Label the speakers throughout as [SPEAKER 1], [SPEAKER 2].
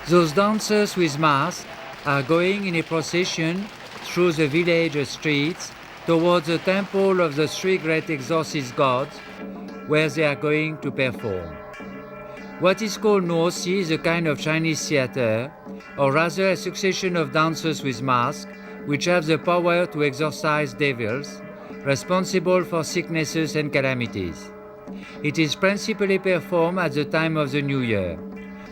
[SPEAKER 1] Those dancers with masks are going in a procession through the village streets towards the temple of the three great exorcist gods, where they are going to perform. What is called Nuoxi is a kind of Chinese theater, or rather a succession of dancers with masks, which have the power to exorcise devils, responsible for sicknesses and calamities. It is principally performed at the time of the New Year.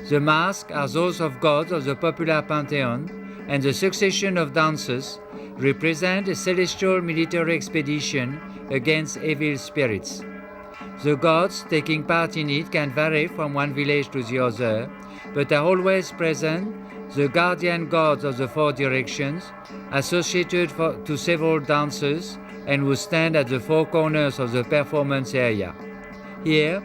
[SPEAKER 1] The masks are those of gods of the popular pantheon, and the succession of dances represent a celestial military expedition against evil spirits. The gods taking part in it can vary from one village to the other, but are always present, the guardian gods of the four directions, associated to several dances and who stand at the four corners of the performance area. Here,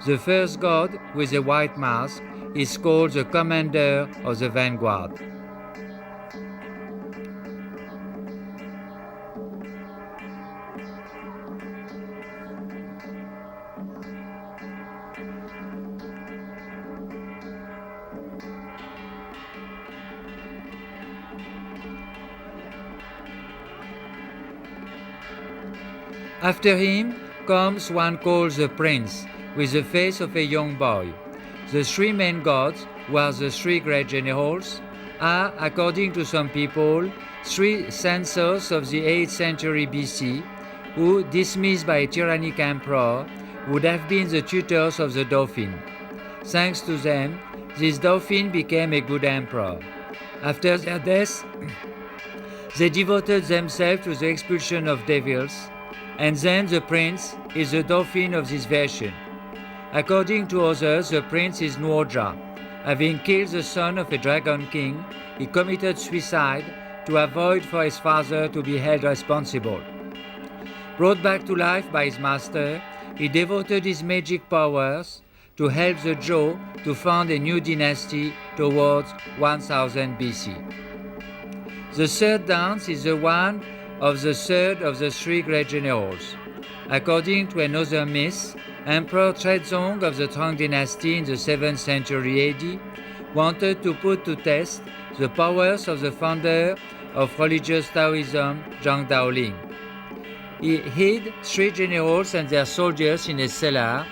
[SPEAKER 1] the first god with a white mask is called the commander of the vanguard. After him comes one called the prince, with the face of a young boy. The three main gods, who are the three great generals, are, according to some people, three censors of the 8th century BC, who, dismissed by a tyrannic emperor, would have been the tutors of the Dauphin. Thanks to them, this Dauphin became a good emperor. After their death, they devoted themselves to the expulsion of devils, and then the prince is the Dauphin of this version. According to others, the prince is Nuoxi. Having killed the son of a dragon king, he committed suicide to avoid for his father to be held responsible. Brought back to life by his master, he devoted his magic powers to help the Zhou to found a new dynasty towards 1000 BC. The third dance is the one of the third of the three great generals. According to another myth, Emperor Tredong of the Tang dynasty in the 7th century AD wanted to put to test the powers of the founder of religious Taoism, Zhang Daoling. He hid three generals and their soldiers in a cellar,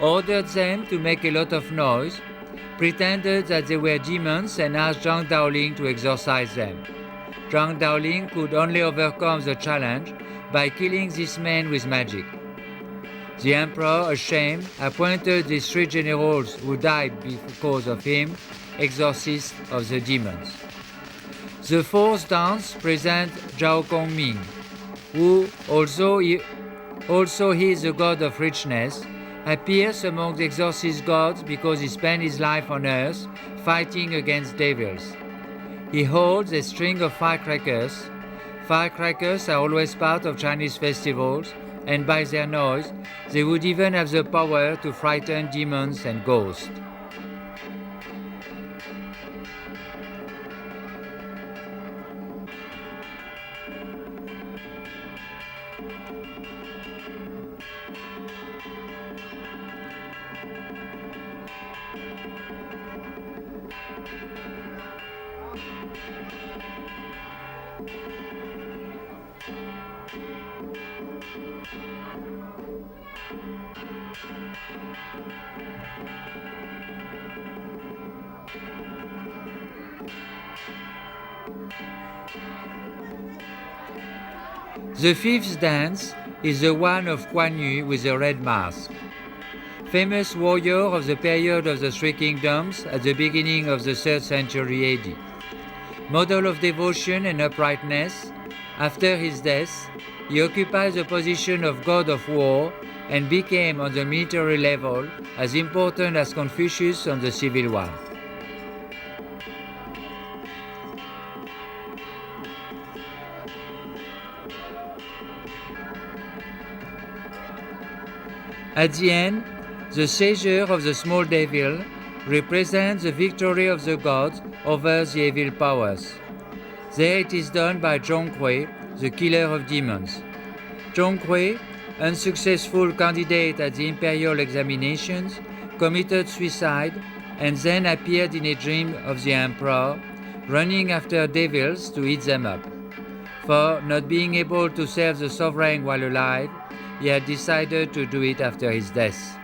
[SPEAKER 1] ordered them to make a lot of noise, pretended that they were demons and asked Zhang Daoling to exorcise them. Zhang Daoling could only overcome the challenge by killing these men with magic. The emperor, ashamed, appointed these three generals who died because of him exorcists of the demons. The fourth dance presents Zhao Gongming, who, although he is the god of richness, appears among the exorcist gods because he spent his life on earth fighting against devils. He holds a string of firecrackers. Firecrackers are always part of Chinese festivals, and by their noise, they would even have the power to frighten demons and ghosts. The fifth dance is the one of Guan Yu with a red mask. Famous warrior of the period of the Three Kingdoms at the beginning of the 3rd century AD. Model of devotion and uprightness, after his death, he occupied the position of god of war and became on the military level as important as Confucius on the civil one. At the end, the seizure of the small devil represents the victory of the gods over the evil powers. There it is done by Zhonghui, the killer of demons. Zhonghui, unsuccessful candidate at the imperial examinations, committed suicide and then appeared in a dream of the emperor, running after devils to eat them up. For not being able to serve the sovereign while alive, he had decided to do it after his death.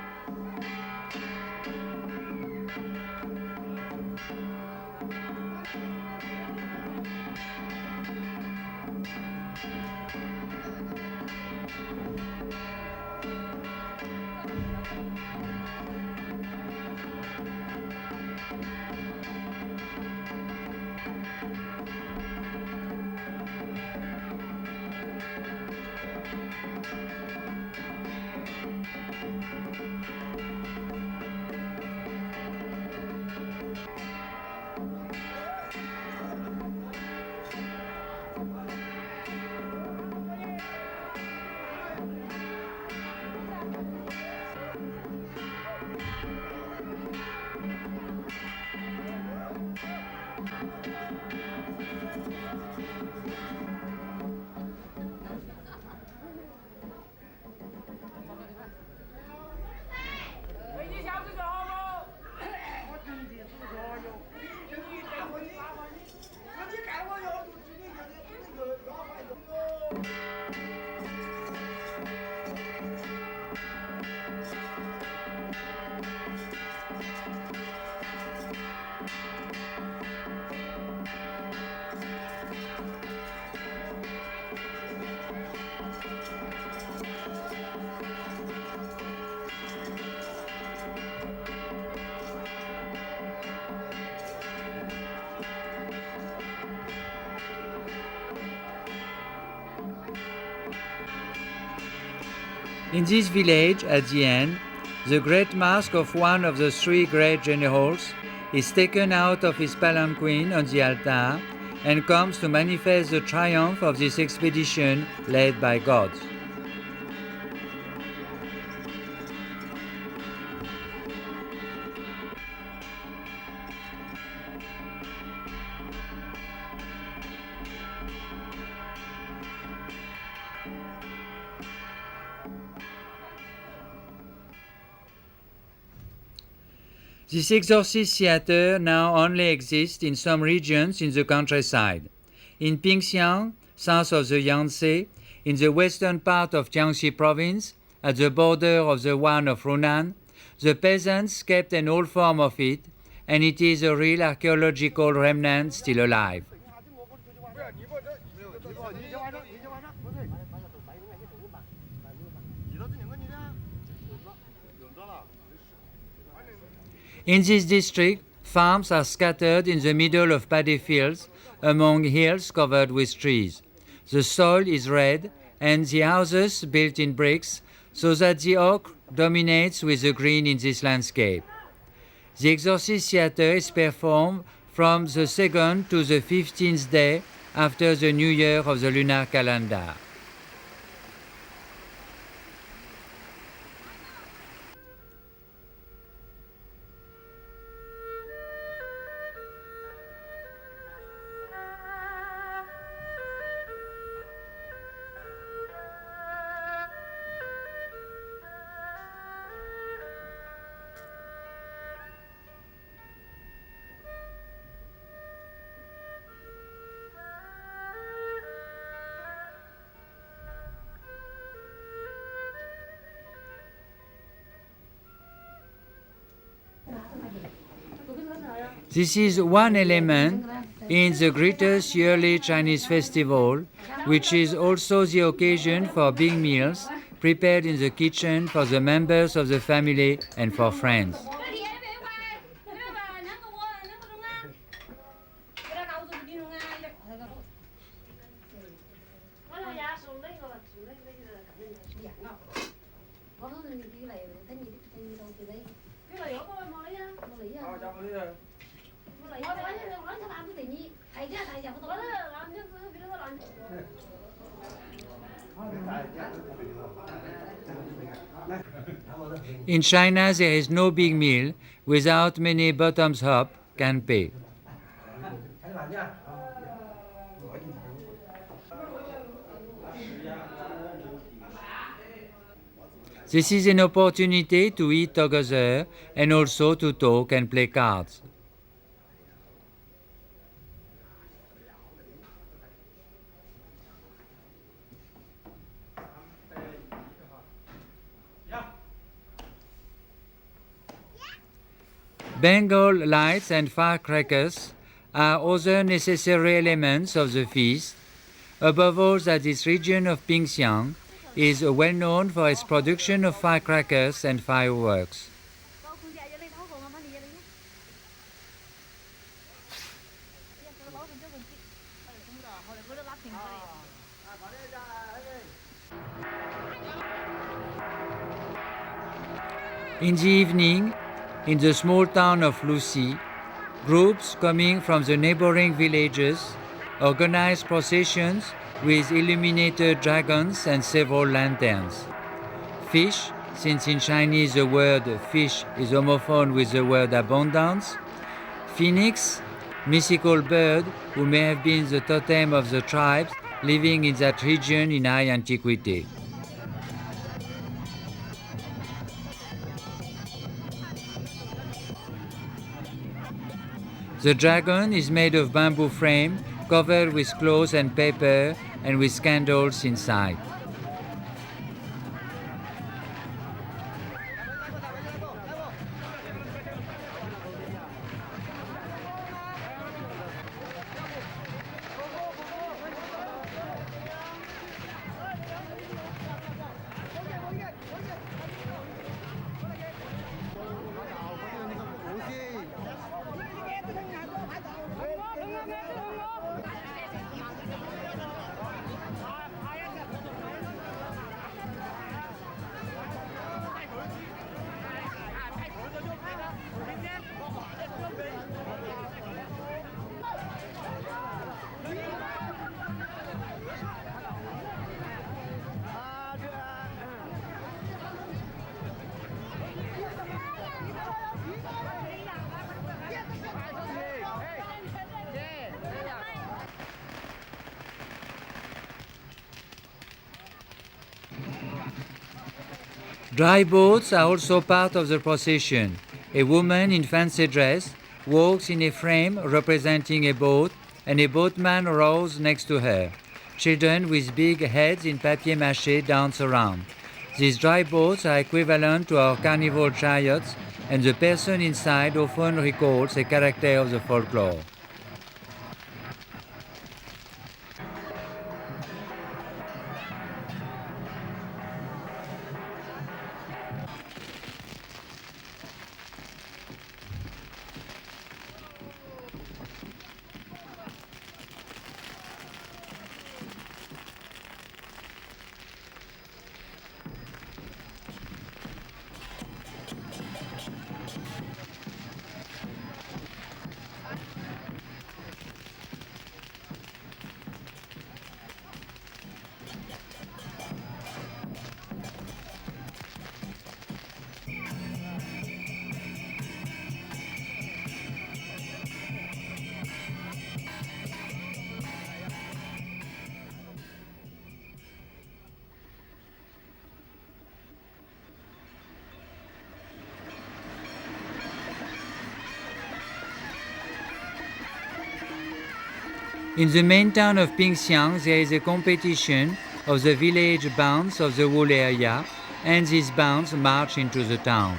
[SPEAKER 1] In this village, at the end, the great mask of one of the three great generals is taken out of his palanquin on the altar and comes to manifest the triumph of this expedition led by gods. This exorcist theater now only exists in some regions in the countryside. In Pingxiang, south of the Yangtze, in the western part of Guangxi Province, at the border of the one of Hunan, the peasants kept an old form of it, and it is a real archaeological remnant still alive. In this district, farms are scattered in the middle of paddy fields among hills covered with trees. The soil is red and the houses built in bricks so that the oak dominates with the green in this landscape. The exorcist theater is performed from the 2nd to the 15th day after the new year of the lunar calendar. This is one element in the greatest yearly Chinese festival, which is also the occasion for big meals prepared in the kitchen for the members of the family and for friends. In China, there is no big meal without many bottoms up can pay. This is an opportunity to eat together and also to talk and play cards. Bengal lights and firecrackers are other necessary elements of the feast. Above all, that this region of Pingxiang is well known for its production of firecrackers and fireworks. In the evening, in the small town of Nuoxi, groups coming from the neighboring villages organize processions with illuminated dragons and several lanterns. Fish, since in Chinese the word fish is homophone with the word abundance. Phoenix, mythical bird who may have been the totem of the tribes living in that region in high antiquity. The dragon is made of bamboo frame covered with cloth and paper and with candles inside. Dry boats are also part of the procession. A woman in fancy dress walks in a frame representing a boat, and a boatman rows next to her. Children with big heads in papier-mâché dance around. These dry boats are equivalent to our carnival chariots, and the person inside often recalls a character of the folklore. In the main town of Pingxiang, there is a competition of the village bands of the whole area, and these bands march into the town.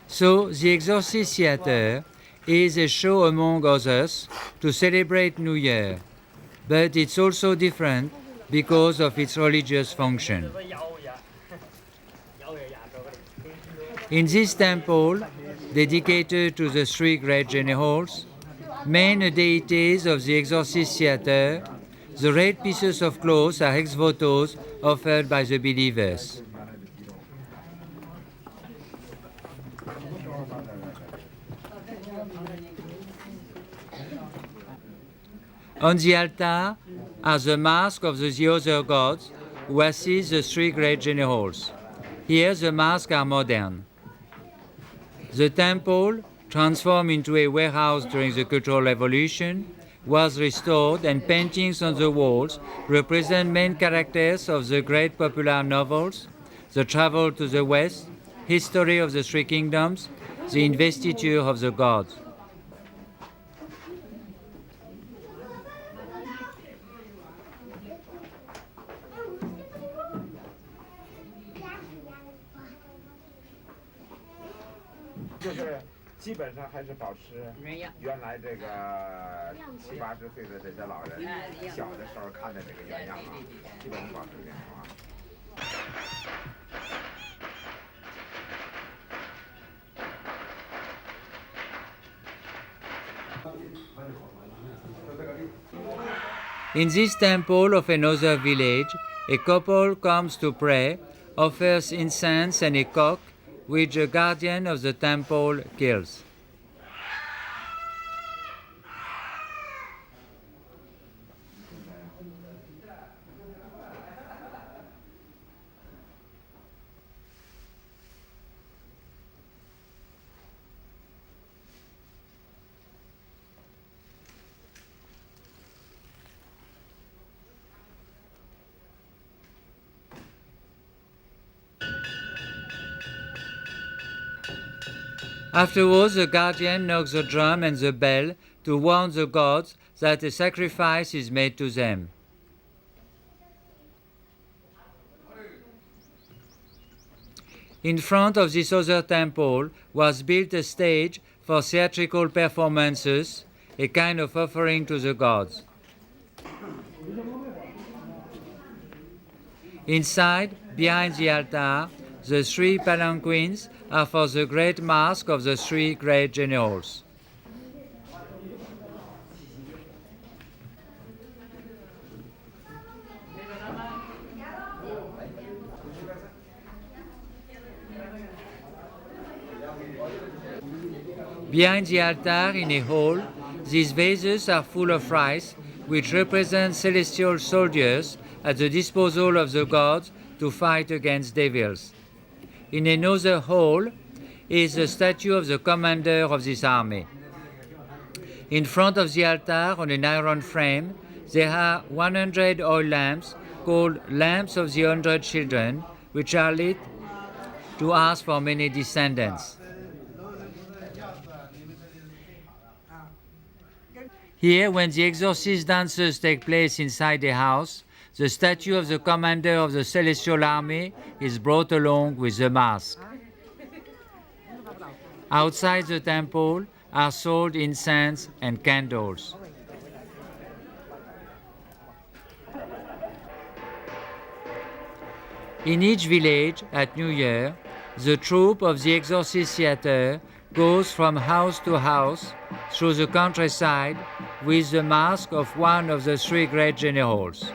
[SPEAKER 1] So, the Exorcist Theatre is a show among others to celebrate New Year, but it's also different because of its religious function. In this temple, dedicated to the three great generals, main deities of the Exorcist Theatre, the red pieces of cloth are ex votos offered by the believers. On the altar are the masks of the other gods who assist the three great generals. Here the masks are modern. The temple, transformed into a warehouse during the Cultural Revolution, was restored, and paintings on the walls represent main characters of the great popular novels: The Travel to the West, History of the Three Kingdoms, The Investiture of the Gods. In this temple of another village, a couple comes to pray, offers incense and a cock, which the guardian of the temple kills. Afterwards, the guardian knocks the drum and the bell to warn the gods that a sacrifice is made to them. In front of this other temple was built a stage for theatrical performances, a kind of offering to the gods. Inside, behind the altar, the three palanquins are for the great mask of the three great generals. Behind the altar, in a hall, these vases are full of rice, which represent celestial soldiers at the disposal of the gods to fight against devils. In another hall is the statue of the commander of this army. In front of the altar, on an iron frame, there are 100 oil lamps called lamps of the 100 children, which are lit to ask for many descendants. Here, when the exorcist dances take place inside the house, the statue of the commander of the celestial army is brought along with the mask. Outside the temple are sold incense and candles. In each village at New Year, the troupe of the Exorcist Theatre goes from house to house through the countryside with the mask of one of the three great generals.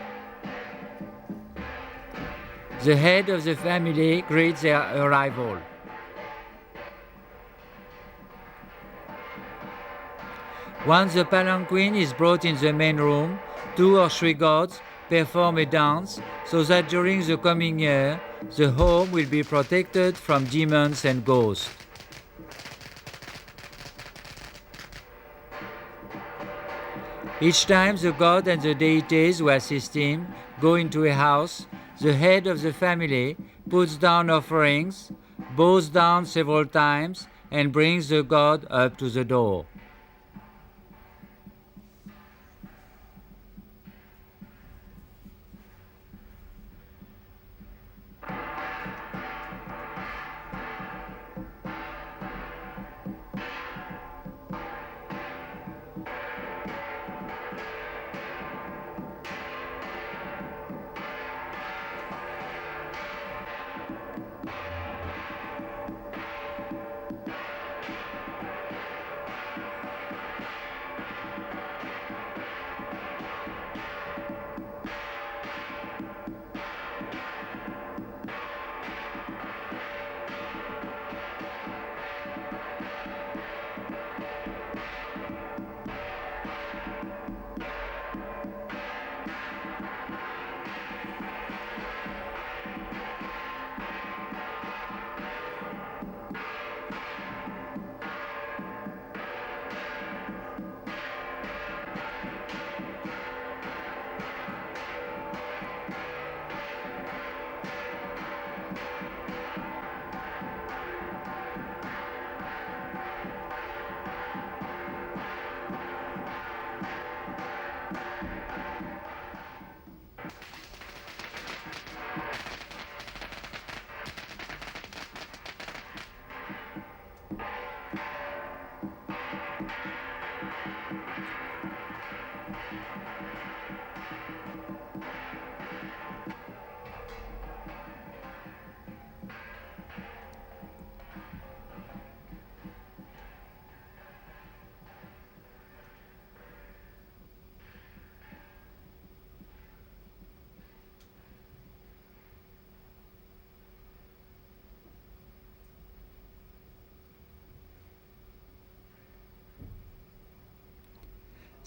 [SPEAKER 1] The head of the family greets their arrival. Once the palanquin is brought in the main room, 2 or 3 gods perform a dance so that during the coming year, the home will be protected from demons and ghosts. Each time the god and the deities who assist him go into a house, the head of the family puts down offerings, bows down several times, and brings the god up to the door.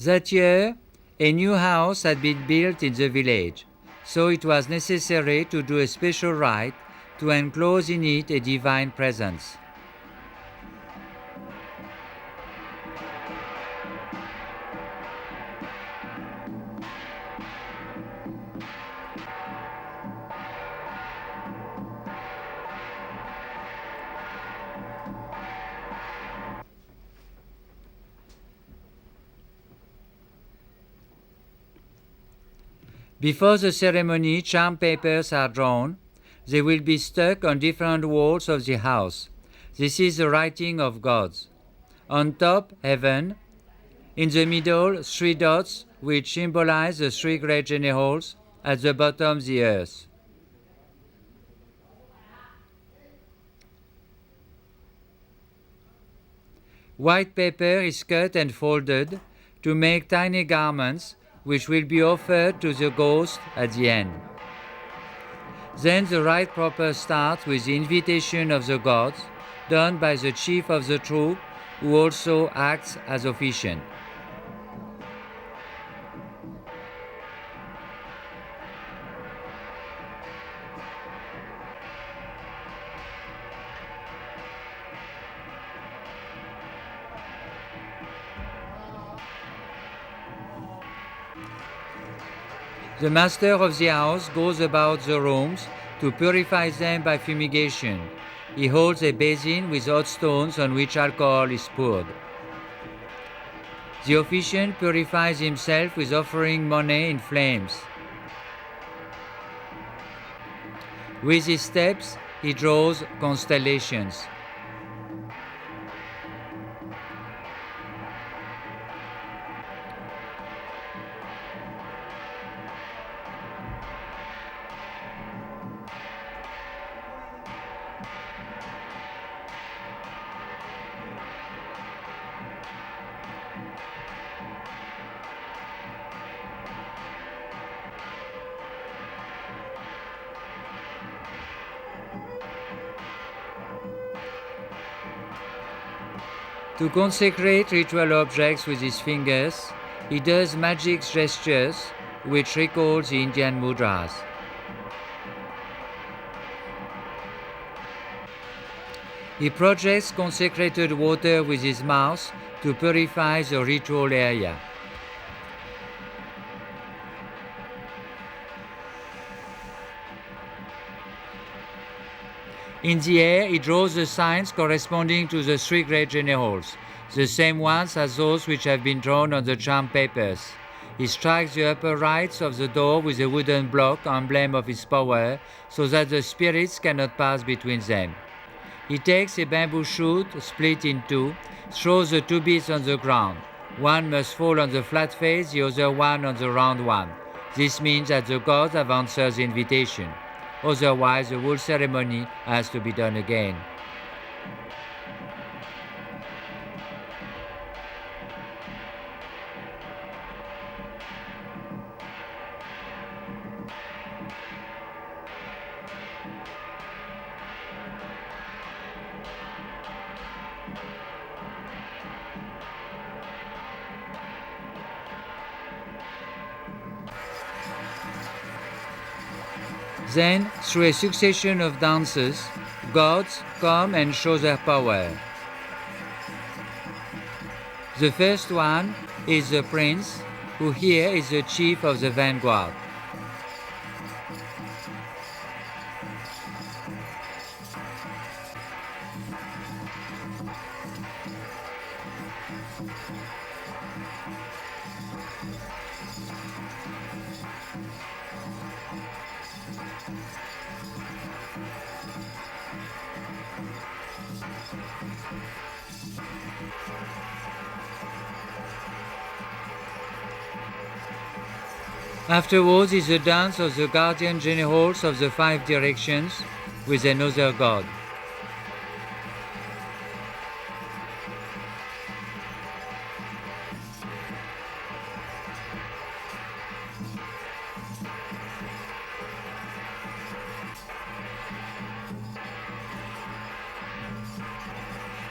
[SPEAKER 1] That year, a new house had been built in the village, so it was necessary to do a special rite to enclose in it a divine presence. Before the ceremony, charm papers are drawn. They will be stuck on different walls of the house. This is the writing of gods. On top, heaven. In the middle, 3 dots, which symbolize the 3 great generals. At the bottom, the earth. White paper is cut and folded to make tiny garments which will be offered to the ghost at the end. Then the rite proper starts with the invitation of the gods, done by the chief of the troop, who also acts as officiant. The master of the house goes about the rooms to purify them by fumigation. He holds a basin with hot stones on which alcohol is poured. The officiant purifies himself with offering money in flames. With his steps, he draws constellations. To consecrate ritual objects with his fingers, he does magic gestures which recalls the Indian mudras. He projects consecrated water with his mouth to purify the ritual area. In the air, he draws the signs corresponding to the 3 great generals, the same ones as those which have been drawn on the charm papers. He strikes the upper rights of the door with a wooden block, emblem of his power, so that the spirits cannot pass between them. He takes a bamboo shoot, split in 2, throws the 2 bits on the ground. One must fall on the flat face, the other one on the round one. This means that the gods have answered the invitation. Otherwise, the whole ceremony has to be done again. Then, through a succession of dances, gods come and show their power. The first one is the prince, who here is the chief of the vanguard. Afterwards is the dance of the guardian generals of the 5 directions with another god.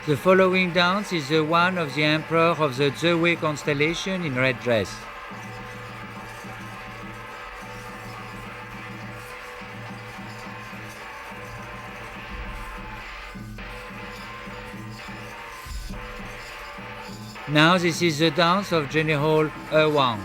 [SPEAKER 1] The following dance is the one of the emperor of the Zhe constellation in red dress. Now this is the dance of General Wang.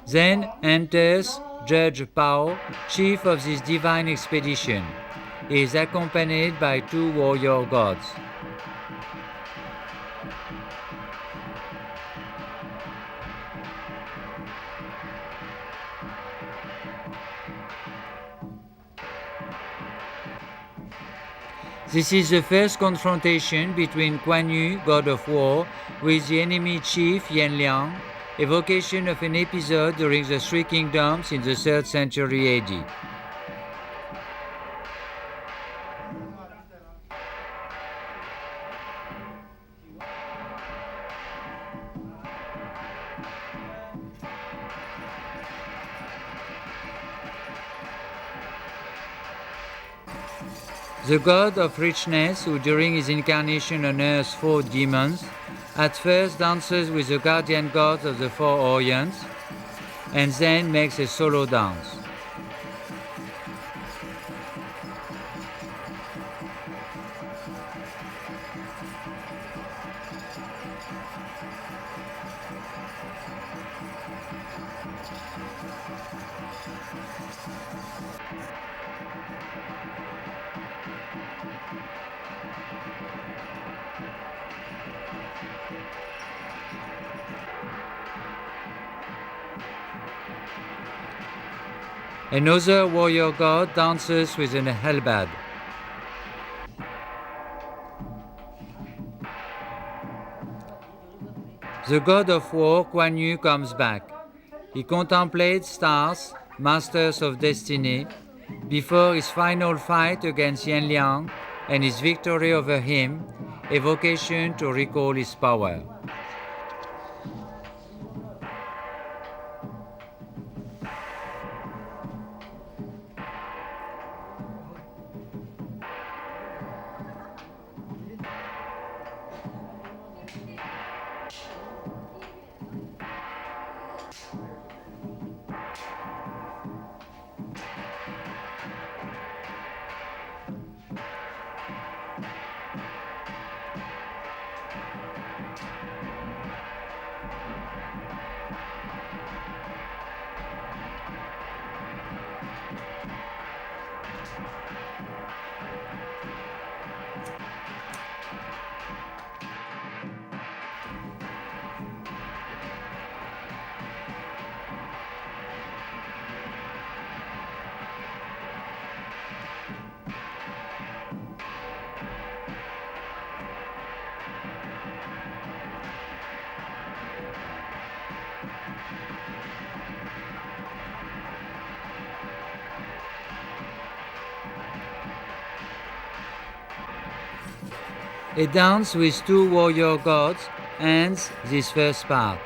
[SPEAKER 1] Then enters Judge Pao, chief of this divine expedition. He is accompanied by 2 warrior gods. This is the first confrontation between Guan Yu, god of war, with the enemy chief Yan Liang, evocation of an episode during the 3 kingdoms in the 3rd century AD. The god of richness, who during his incarnation on earth fought demons, at first dances with the guardian gods of the 4 Orients, and then makes a solo dance. Another warrior god dances with an halberd. The god of war, Guan Yu, comes back. He contemplates stars, masters of destiny, before his final fight against Yan Liang and his victory over him, evocation to recall his power. A dance with 2 warrior gods ends this first part.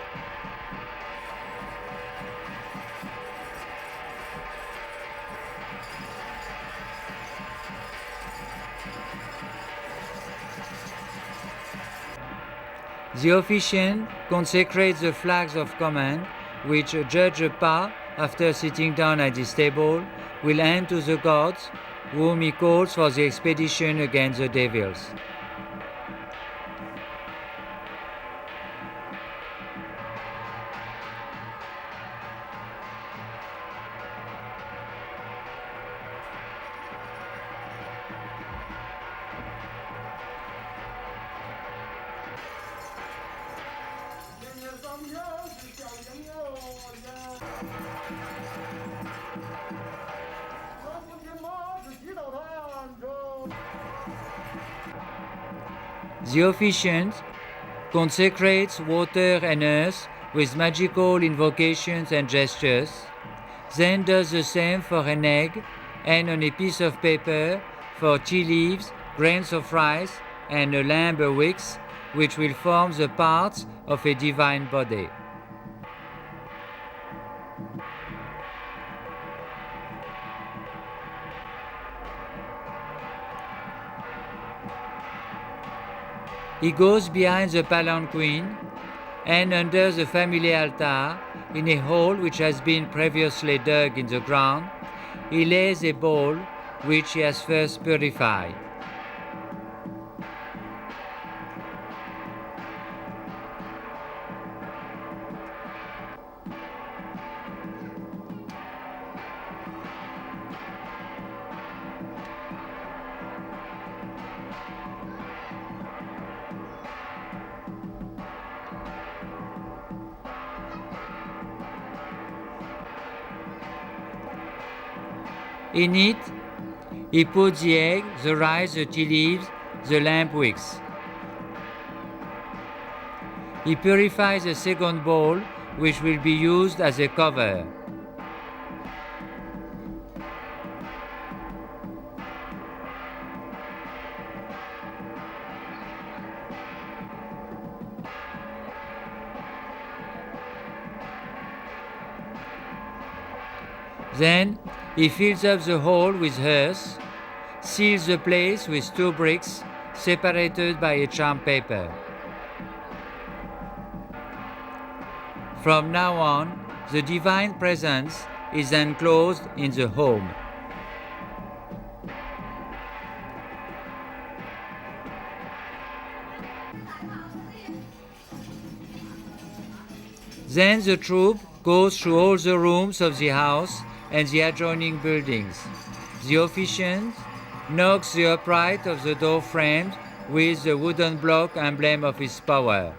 [SPEAKER 1] The officiant consecrates the flags of command, which Judge Pa, after sitting down at his table, will hand to the gods, whom he calls for the expedition against the devils. The officiant consecrates water and earth with magical invocations and gestures, then does the same for an egg and on a piece of paper for tea leaves, grains of rice, and a lamb wicks, which will form the parts of a divine body. He goes behind the palanquin and under the family altar, in a hole which has been previously dug in the ground, he lays a bowl which he has first purified. In it, he puts the egg, the rice, the tea leaves, the lamp wicks. He purifies a second bowl, which will be used as a cover. Then he fills up the hole with earth, seals the place with 2 bricks separated by a charm paper. From now on, the divine presence is enclosed in the home. Then the troop goes through all the rooms of the house and the adjoining buildings. The officiant knocks the upright of the door framed with the wooden block emblem of his power.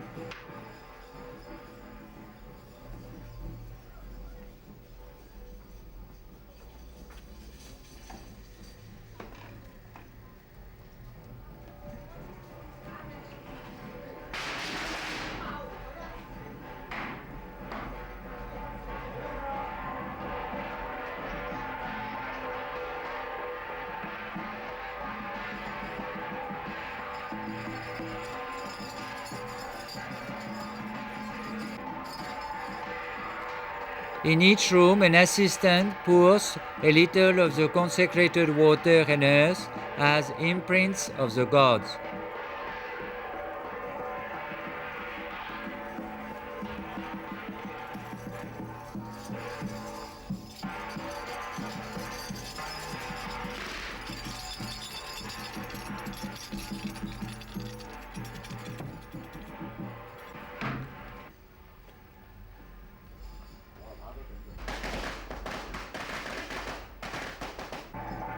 [SPEAKER 1] In each room, an assistant pours a little of the consecrated water and earth as imprints of the gods.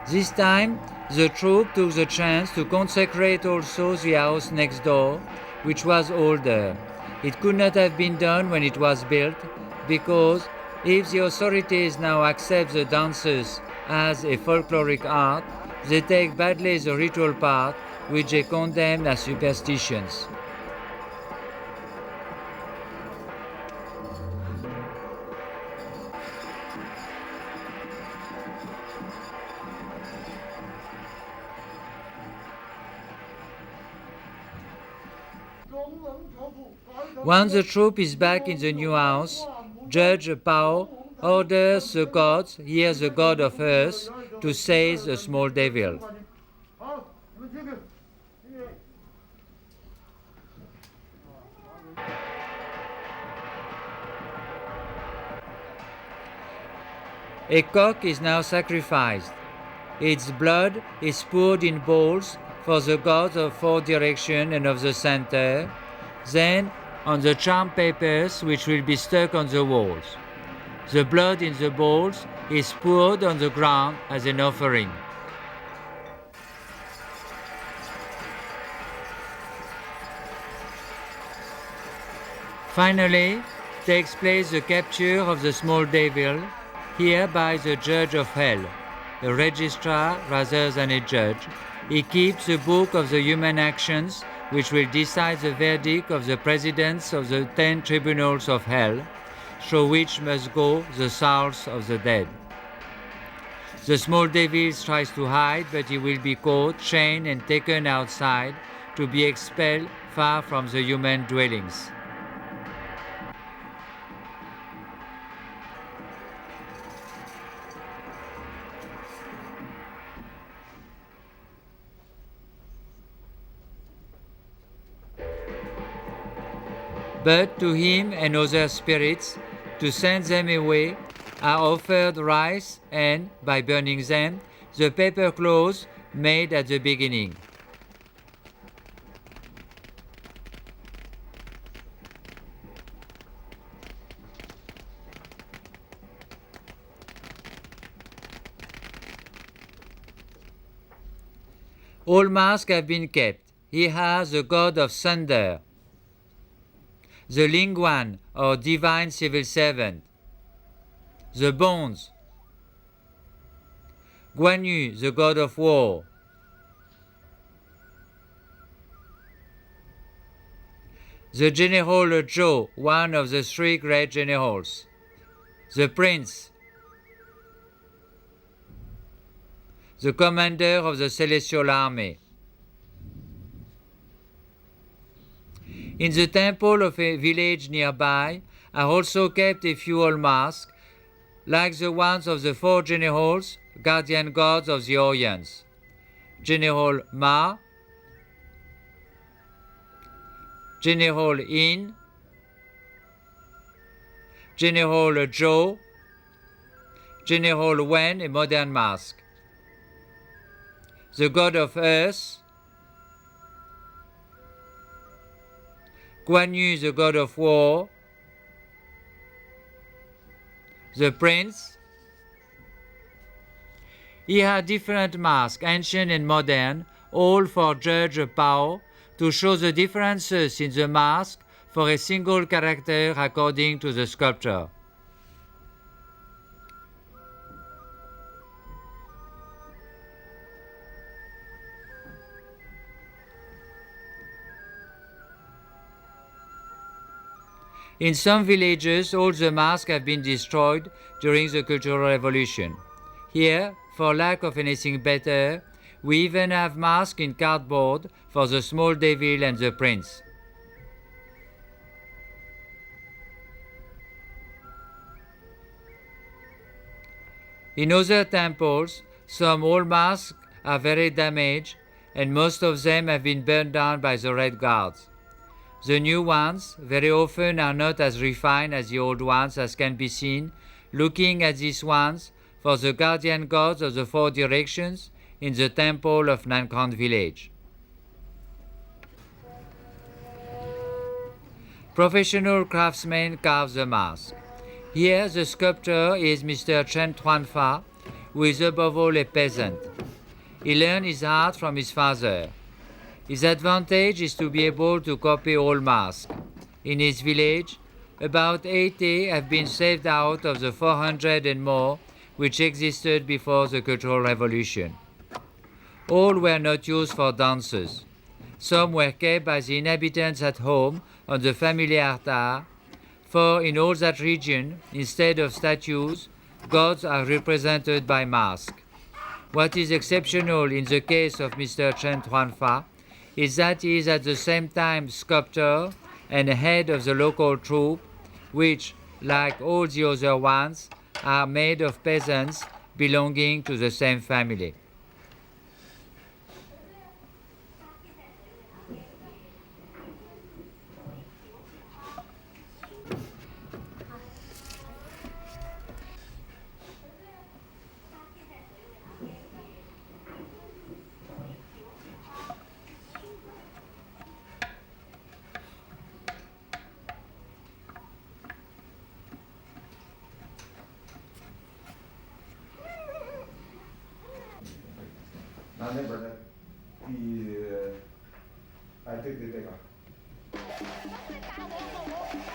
[SPEAKER 1] This time, the troop took the chance to consecrate also the house next door, which was older. It could not have been done when it was built, because if the authorities now accept the dances as a folkloric art, they take badly the ritual part, which they condemn as superstitions. Once the troop is back in the new house, Judge Pao orders the gods, here the god of earth, to seize the small devil. A cock is now sacrificed. Its blood is poured in bowls for the gods of 4 directions and of the center, then on the charm papers which will be stuck on the walls. The blood in the bowls is poured on the ground as an offering. Finally, takes place the capture of the small devil, here by the judge of hell, a registrar rather than a judge. He keeps the book of the human actions which will decide the verdict of the presidents of the 10 tribunals of hell, through which must go the souls of the dead. The small devil tries to hide, but he will be caught, chained, and taken outside to be expelled far from the human dwellings. But to him and other spirits, to send them away, are offered rice and, by burning them, the paper clothes made at the beginning. All masks have been kept. He has the god of thunder, the Lingguan or divine civil servant, the bonds, Guanyu, the god of war, the general Zhou, one of the 3 great generals, the prince, the commander of the celestial army. In the temple of a village nearby are also kept a few old masks, like the ones of the 4 generals, guardian gods of the Orients, General Ma, General In, General Zhou, General Wen, a modern mask, the god of earth, Guanyu, the god of war, the prince. He had different masks, ancient and modern, all for judge of power, to show the differences in the mask for a single character according to the sculptor. In some villages, all the masks have been destroyed during the Cultural Revolution. Here, for lack of anything better, we even have masks in cardboard for the small devil and the prince. In other temples, some old masks are very damaged, and most of them have been burned down by the Red Guards. The new ones very often are not as refined as the old ones, as can be seen looking at these ones for the guardian gods of the 4 directions in the temple of Nankang village. Professional craftsmen carve the mask. Here the sculptor is Mr. Chen Tuanfa, who is above all a peasant. He learned his art from his father. His advantage is to be able to copy all masks. In his village, about 80 have been saved out of the 400 and more which existed before the Cultural Revolution. All were not used for dances. Some were kept by the inhabitants at home on the family altar, for in all that region, instead of statues, gods are represented by masks. What is exceptional in the case of Mr. Chen Tuanfa is that he is at the same time sculptor and head of the local troupe, which, like all the other ones, are made of peasants belonging to the same family.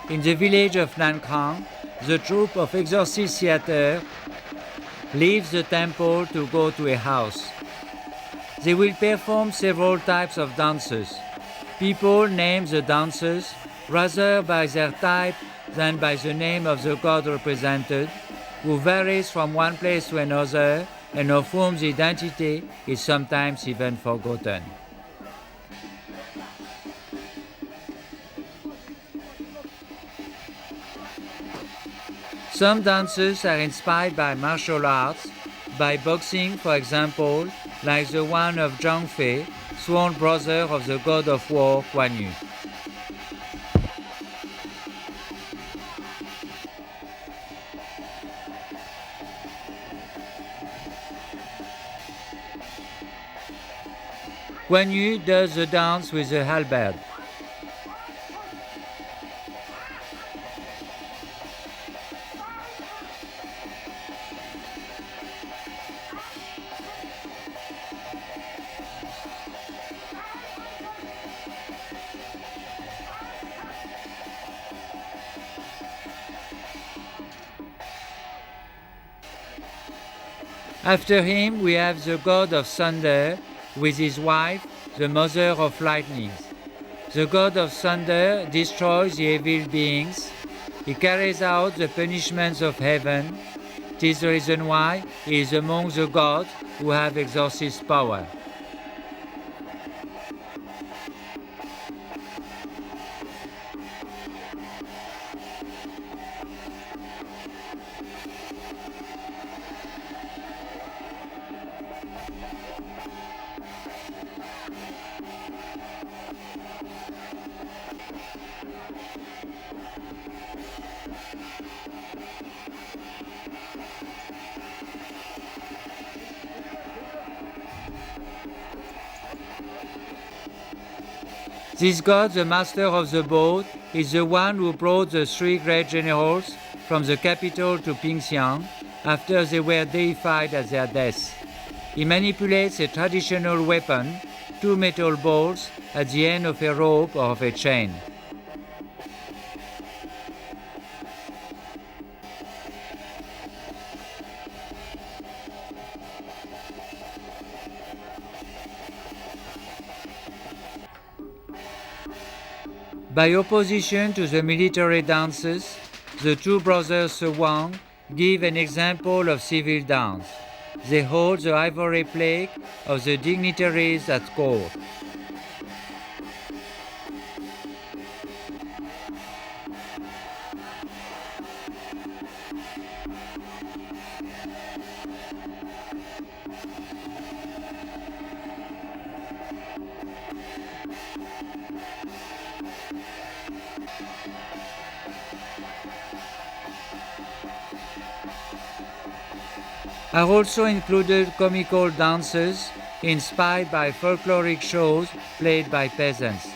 [SPEAKER 1] In the village of Nankang, the troupe of exorcist theater leaves the temple to go to a house. They will perform several types of dances. People name the dancers rather by their type than by the name of the god represented, who varies from one place to another and of whom the identity is sometimes even forgotten. Some dances are inspired by martial arts, by boxing for example, like the one of Zhang Fei, sworn brother of the god of war Guan Yu. Guan Yu does the dance with a halberd. After him, we have the god of thunder with his wife, the mother of lightnings. The god of thunder destroys the evil beings. He carries out the punishments of heaven. It is the reason why he is among the gods who have exorcist power. This god, the master of the boat, is the one who brought the three great generals from the capital to Pingxiang after they were deified at their death. He manipulates a traditional weapon, two metal balls at the end of a rope or of a chain. By opposition to the military dances, the two brothers Wang give an example of civil dance. They hold the ivory plaque of the dignitaries at court. Are also included comical dances inspired by folkloric shows played by peasants.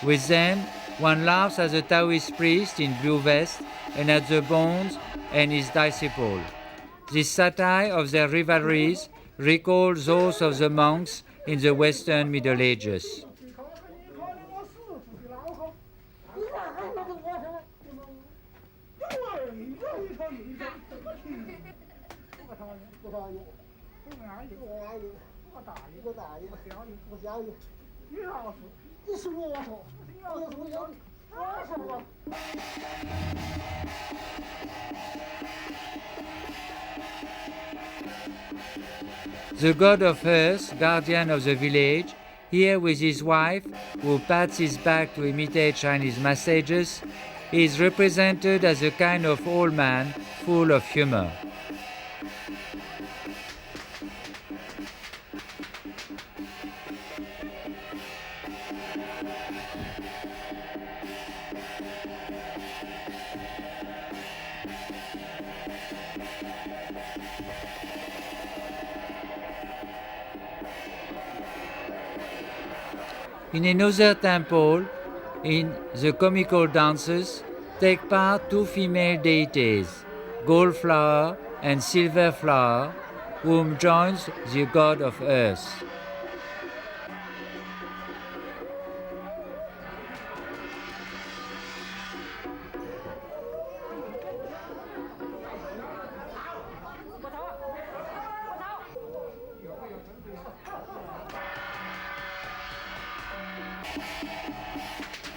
[SPEAKER 1] With them, one laughs at the Taoist priest in blue vest and at the bonze and his disciple. This satire of their rivalries recalls those of the monks in the Western Middle Ages. The god of earth, guardian of the village, here with his wife, who pats his back to imitate Chinese messages, is represented as a kind of old man full of humor. In another temple, in the comical dances, take part two female deities, Gold Flower and Silver Flower, whom joins the god of earth.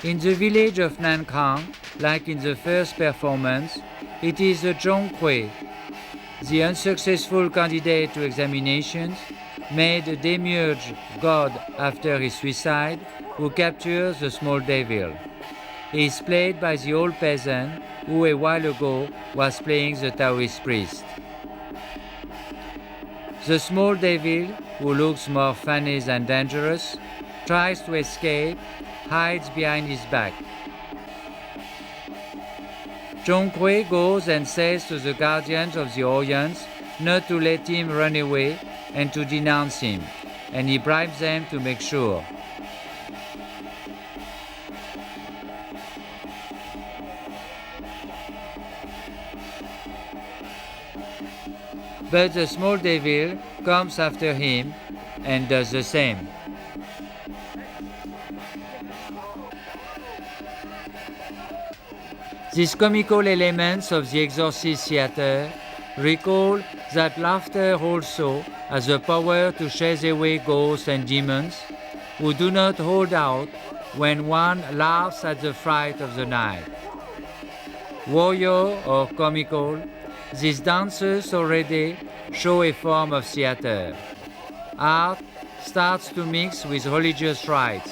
[SPEAKER 1] In the village of Nankang, like in the first performance, it is the Zhonghui, the unsuccessful candidate to examinations, made a demiurge god after his suicide, who captures the small devil. He is played by the old peasant who a while ago was playing the Taoist priest. The small devil, who looks more funny than dangerous, tries to escape, hides behind his back. Zhonghui goes and says to the guardians of the Orient not to let him run away and to denounce him, and he bribes them to make sure. But the small devil comes after him and does the same. These comical elements of the exorcist theater recall that laughter also has the power to chase away ghosts and demons who do not hold out when one laughs at the fright of the night. Warrior or comical, these dances already show a form of theater. Art starts to mix with religious rites.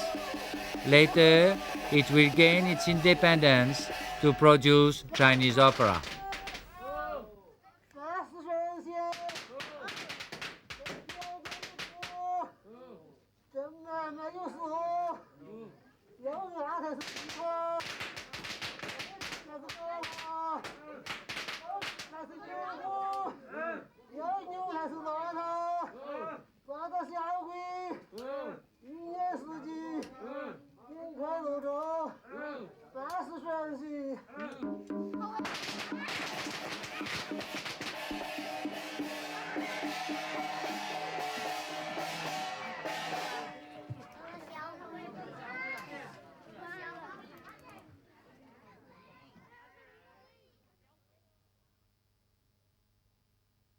[SPEAKER 1] Later, it will gain its independence to produce Chinese opera.